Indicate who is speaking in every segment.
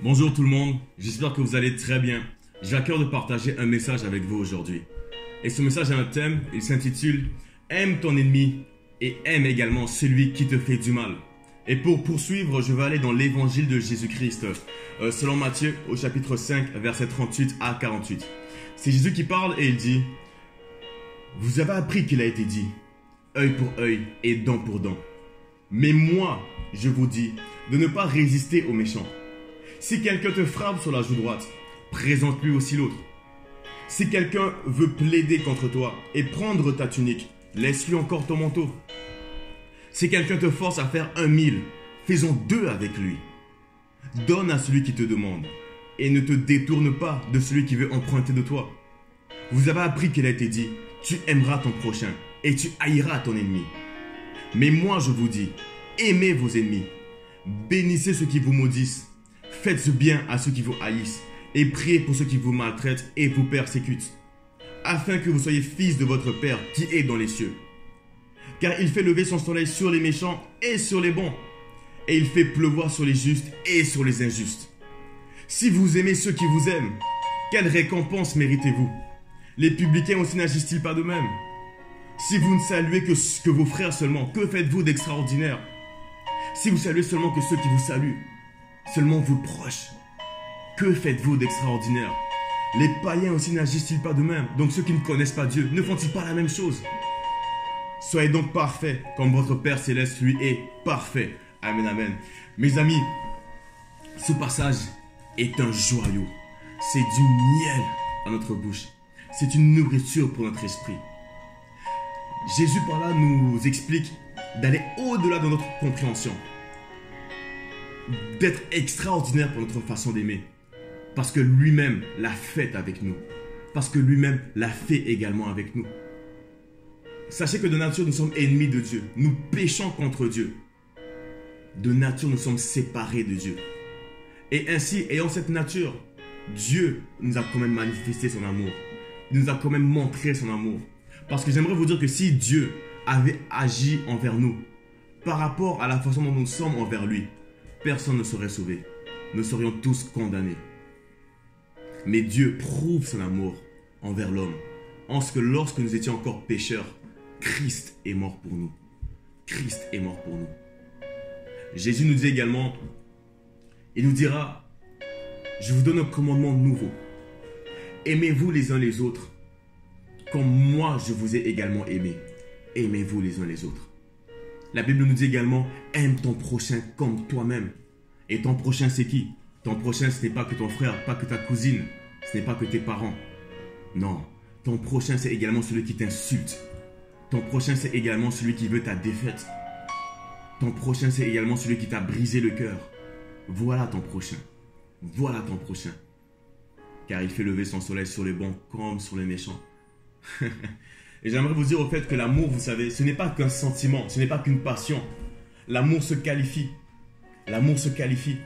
Speaker 1: Bonjour tout le monde, j'espère que vous allez très bien. J'ai à cœur de partager un message avec vous aujourd'hui. Et ce message a un thème, il s'intitule « Aime ton ennemi et aime également celui qui te fait du mal ». Et pour poursuivre, je vais aller dans l'évangile de Jésus-Christ, selon Matthieu au chapitre 5, versets 38 à 48. C'est Jésus qui parle et il dit « Vous avez appris qu'il a été dit, œil pour œil et dent pour dent. Mais moi, je vous dis de ne pas résister aux méchants. Si quelqu'un te frappe sur la joue droite, présente-lui aussi l'autre. Si quelqu'un veut plaider contre toi et prendre ta tunique, laisse-lui encore ton manteau. Si quelqu'un te force à faire 1000, fais-en 2 avec lui. Donne à celui qui te demande et ne te détourne pas de celui qui veut emprunter de toi. Vous avez appris qu'il a été dit, tu aimeras ton prochain et tu haïras ton ennemi. Mais moi je vous dis, aimez vos ennemis, bénissez ceux qui vous maudissent, faites bien à ceux qui vous haïssent et priez pour ceux qui vous maltraitent et vous persécutent, afin que vous soyez fils de votre Père qui est dans les cieux. Car il fait lever son soleil sur les méchants et sur les bons, et il fait pleuvoir sur les justes et sur les injustes. Si vous aimez ceux qui vous aiment, quelle récompense méritez-vous? Les publicains aussi n'agissent-ils pas de même? Si vous ne saluez que vos frères seulement, que faites-vous d'extraordinaire? Si vous saluez seulement que ceux qui vous saluent, seulement vos proches, que faites-vous d'extraordinaire? Les païens aussi n'agissent-ils pas de même? Donc ceux qui ne connaissent pas Dieu, ne font-ils pas la même chose? Soyez donc parfaits, comme votre Père Céleste lui est parfait. Amen, amen. Mes amis, ce passage est un joyau. C'est du miel à notre bouche. C'est une nourriture pour notre esprit. Jésus par là nous explique d'aller au-delà de notre compréhension, d'être extraordinaire pour notre façon d'aimer, parce que lui-même l'a fait avec nous, parce que lui-même l'a fait également avec nous. Sachez que de nature nous sommes ennemis de Dieu, nous péchons contre Dieu. De nature nous sommes séparés de Dieu. Et ainsi, ayant cette nature, Dieu nous a quand même manifesté son amour. Il nous a quand même montré son amour. Parce que j'aimerais vous dire que si Dieu avait agi envers nous par rapport à la façon dont nous sommes envers lui, personne ne serait sauvé. Nous serions tous condamnés. Mais Dieu prouve son amour envers l'homme en ce que lorsque nous étions encore pécheurs, Christ est mort pour nous. Christ est mort pour nous. Jésus nous dit également, il nous dira, je vous donne un commandement nouveau. Aimez-vous les uns les autres comme moi je vous ai également aimé. Aimez-vous les uns les autres. La Bible nous dit également, aime ton prochain comme toi-même. Et ton prochain c'est qui? Ton prochain ce n'est pas que ton frère, pas que ta cousine, ce n'est pas que tes parents. Non, ton prochain c'est également celui qui t'insulte. Ton prochain c'est également celui qui veut ta défaite. Ton prochain c'est également celui qui t'a brisé le cœur. Voilà ton prochain. Voilà ton prochain. Car il fait lever son soleil sur les bons comme sur les méchants. Et j'aimerais vous dire au fait que l'amour, vous savez, ce n'est pas qu'un sentiment, ce n'est pas qu'une passion. L'amour se qualifie. L'amour se qualifie.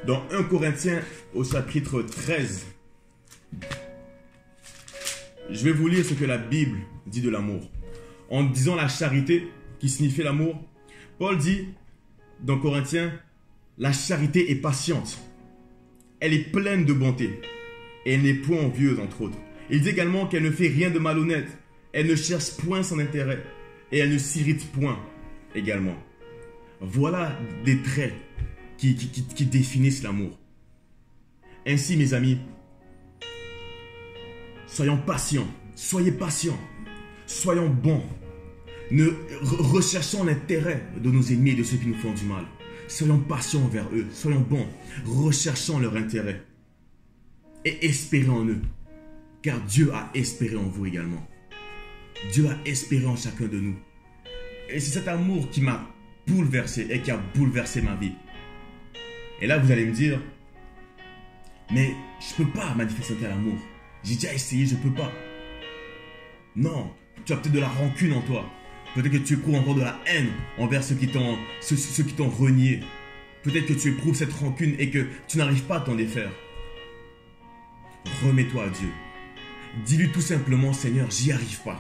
Speaker 1: Dans 1 Corinthiens au chapitre 13, je vais vous lire ce que la Bible dit de l'amour. En disant la charité, qui signifie l'amour, Paul dit dans Corinthiens, la charité est patiente. Elle est pleine de bonté. Et elle n'est point envieuse, entre autres. Il dit également qu'elle ne fait rien de malhonnête. Elle ne cherche point son intérêt. Et elle ne s'irrite point également. Voilà des traits qui définissent l'amour. Ainsi, mes amis, soyons patients. Soyez patients. Soyons bons. Recherchons l'intérêt de nos ennemis et de ceux qui nous font du mal. Soyons patients envers eux. Soyons bons. Recherchons leur intérêt. Et espérons en eux. Car Dieu a espéré en vous également. Dieu a espéré en chacun de nous. Et c'est cet amour qui m'a bouleversé et qui a bouleversé ma vie. Et là, vous allez me dire, mais je ne peux pas manifester un tel amour. J'ai déjà essayé, je ne peux pas. Non, tu as peut-être de la rancune en toi. Peut-être que tu éprouves encore de la haine envers ceux qui t'ont renié. Peut-être que tu éprouves cette rancune et que tu n'arrives pas à t'en défaire. Remets-toi à Dieu. Dis-lui tout simplement, Seigneur, j'y arrive pas.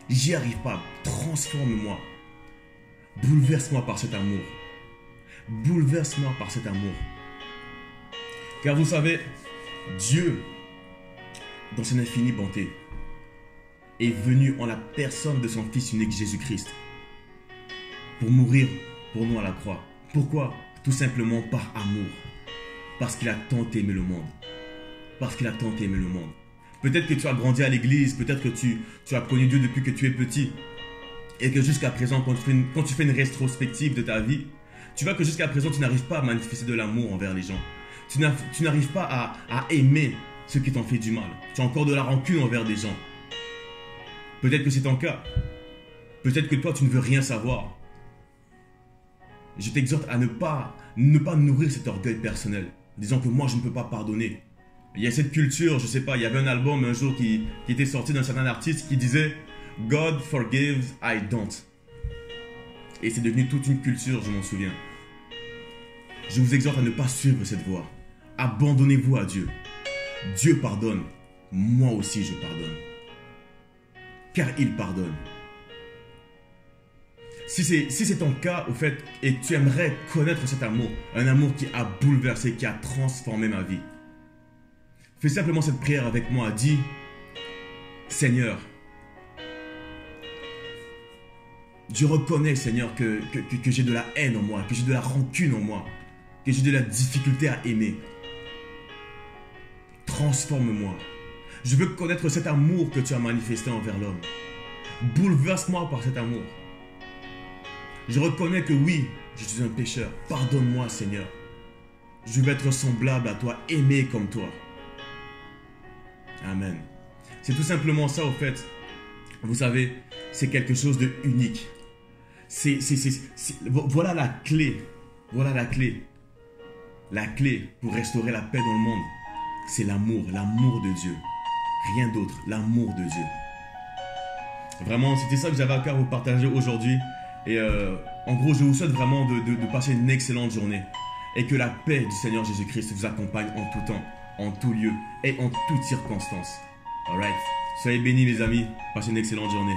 Speaker 1: J'y arrive pas. Transforme-moi. Bouleverse-moi par cet amour. Bouleverse-moi par cet amour. Car vous savez, Dieu, dans son infinie bonté, est venu en la personne de son Fils unique Jésus-Christ pour mourir pour nous à la croix. Pourquoi? Tout simplement par amour. Parce qu'il a tant aimé le monde. Parce qu'il a tant aimé le monde. Peut-être que tu as grandi à l'église, peut-être que tu as connu Dieu depuis que tu es petit. Et que jusqu'à présent, quand tu fais une rétrospective de ta vie, tu vois que jusqu'à présent, tu n'arrives pas à manifester de l'amour envers les gens. Tu n'arrives pas à aimer ceux qui t'ont fait du mal. Tu as encore de la rancune envers des gens. Peut-être que c'est ton cas. Peut-être que toi, tu ne veux rien savoir. Je t'exhorte à ne pas nourrir cet orgueil personnel, disant que moi, je ne peux pas pardonner. Il y a cette culture, je ne sais pas, il y avait un album un jour qui était sorti d'un certain artiste qui disait « God forgives, I don't ». Et c'est devenu toute une culture, je m'en souviens. Je vous exhorte à ne pas suivre cette voie. Abandonnez-vous à Dieu. Dieu pardonne. Moi aussi, je pardonne. Car il pardonne. Si c'est ton cas, au fait, et tu aimerais connaître cet amour, un amour qui a bouleversé, qui a transformé ma vie, fais simplement cette prière avec moi. Dis, Seigneur, je reconnais, Seigneur, que j'ai de la haine en moi, que j'ai de la rancune en moi, que j'ai de la difficulté à aimer. Transforme-moi. Je veux connaître cet amour que tu as manifesté envers l'homme. Bouleverse-moi par cet amour. Je reconnais que oui, je suis un pécheur. Pardonne-moi, Seigneur. Je veux être semblable à toi, aimé comme toi. Amen. C'est tout simplement ça, au fait. Vous savez, c'est quelque chose de unique. Voilà la clé. Voilà la clé. La clé pour restaurer la paix dans le monde, c'est l'amour de Dieu. Rien d'autre, l'amour de Dieu. Vraiment, c'était ça que j'avais à cœur vous partager aujourd'hui. Et en gros, je vous souhaite vraiment de passer une excellente journée. Et que la paix du Seigneur Jésus-Christ vous accompagne en tout temps, en tout lieu et en toutes circonstances. Alright. Soyez bénis, mes amis. Passez une excellente journée.